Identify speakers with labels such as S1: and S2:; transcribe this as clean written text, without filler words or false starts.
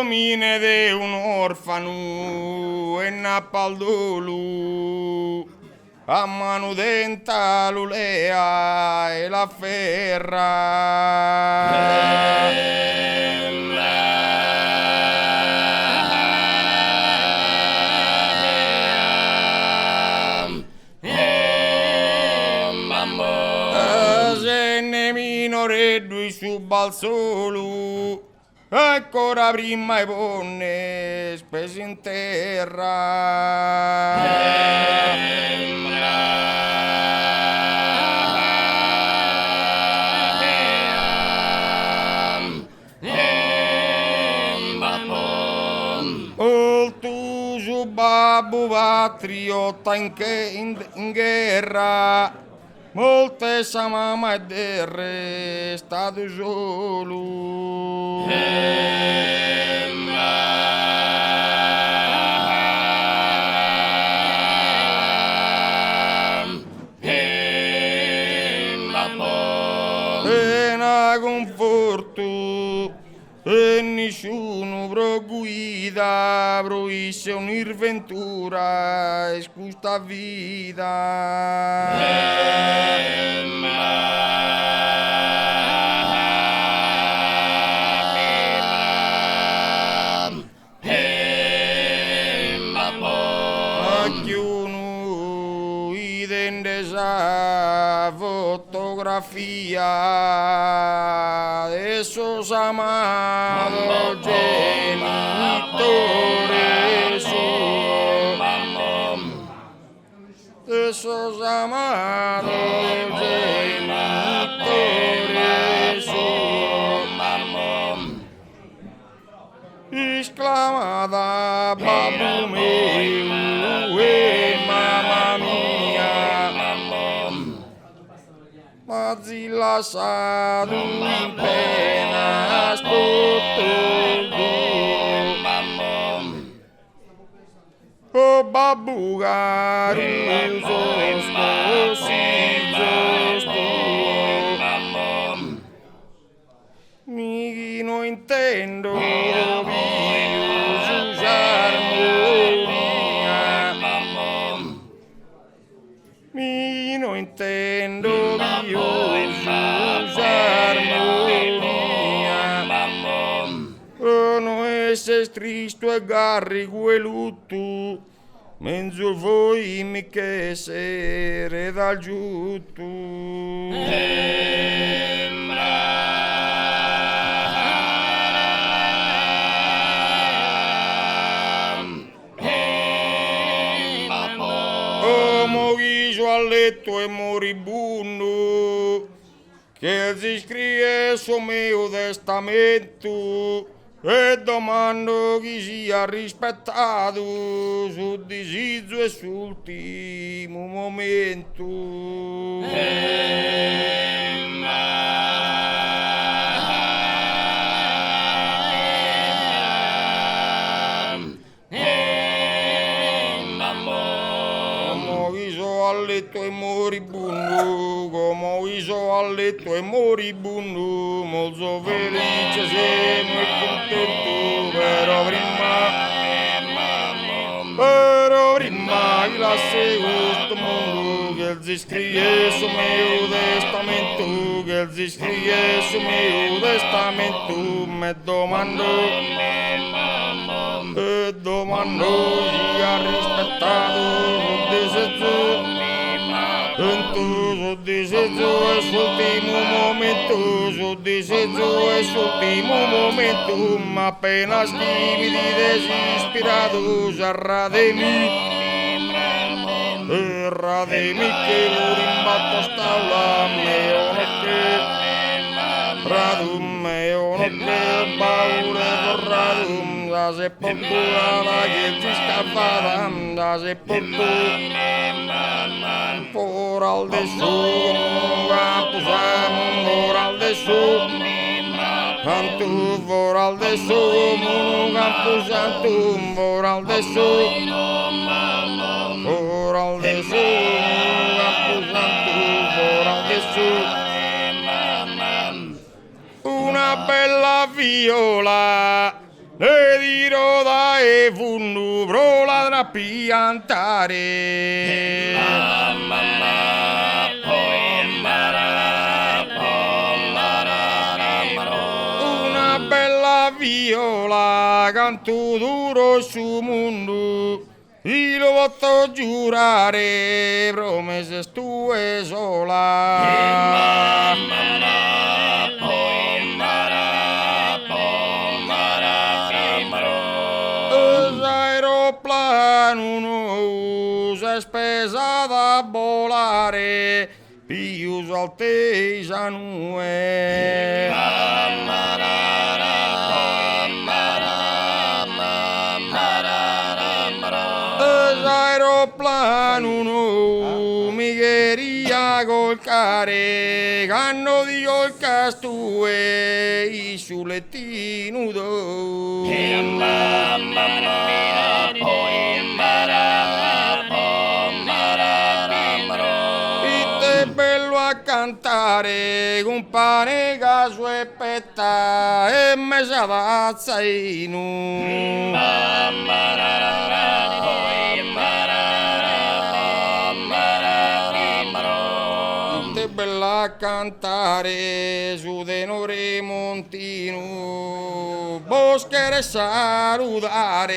S1: mine de un orfano e nappaldolu a mano denta l'ulea e la ferra. Se ne minore due su balsolo ancora prima i ponne spesi in terra. Il tuo babbo patriota in guerra. Molte sa mamma è del stato solo. E una conforto e nessuno pro guida proisse un'irventura e scusta vita. Chiuno idendesa fotografia adesso amato genitore suo adesso amato genitore suo esclamata babbo mio e mamma mia ma zilla sa in pena oh babbo caruso mi non intendo mi non intendo io non essere tristo e garri quello mezzo voi mi che sere dal giutto. Al letto e moribundo che si scrive sul mio testamento e domando chi sia rispettato sul disizio e sull'ultimo momento. Al letto e moribundo, come iso al letto e moribundo, molto felice siamo e contento, però prima che lasci questo mondo, che si scrive sul mio testamento, che si scrive sul mio testamento, mi domando chi ha rispettato il disegno. Su disegno e sull'ultimo momento, su disegno e sull'ultimo momento, ma appena scrivi di desispirato, rademi che lo rimbatto a stalla, meo non che paura torradum, da sepoltura la che si scappata, da sepoltura foral de su, capusam, foral de su, cantu foral de su, capusam, foral de su, capusam, foral de su, una bella viola Ne dirò da e funnu pro la da piantare. Una bella viola canto duro su mondo. Io lo posso giurare, promesse tue sola. L'aeroplano non usa spesa da volare, più altezza non è. L'aeroplano non mi queria col care, canno di col castue, i sulettino do. È bello a cantare, compare caso e petta, e me sa è bella a cantare su tenore montino, boschere salutare.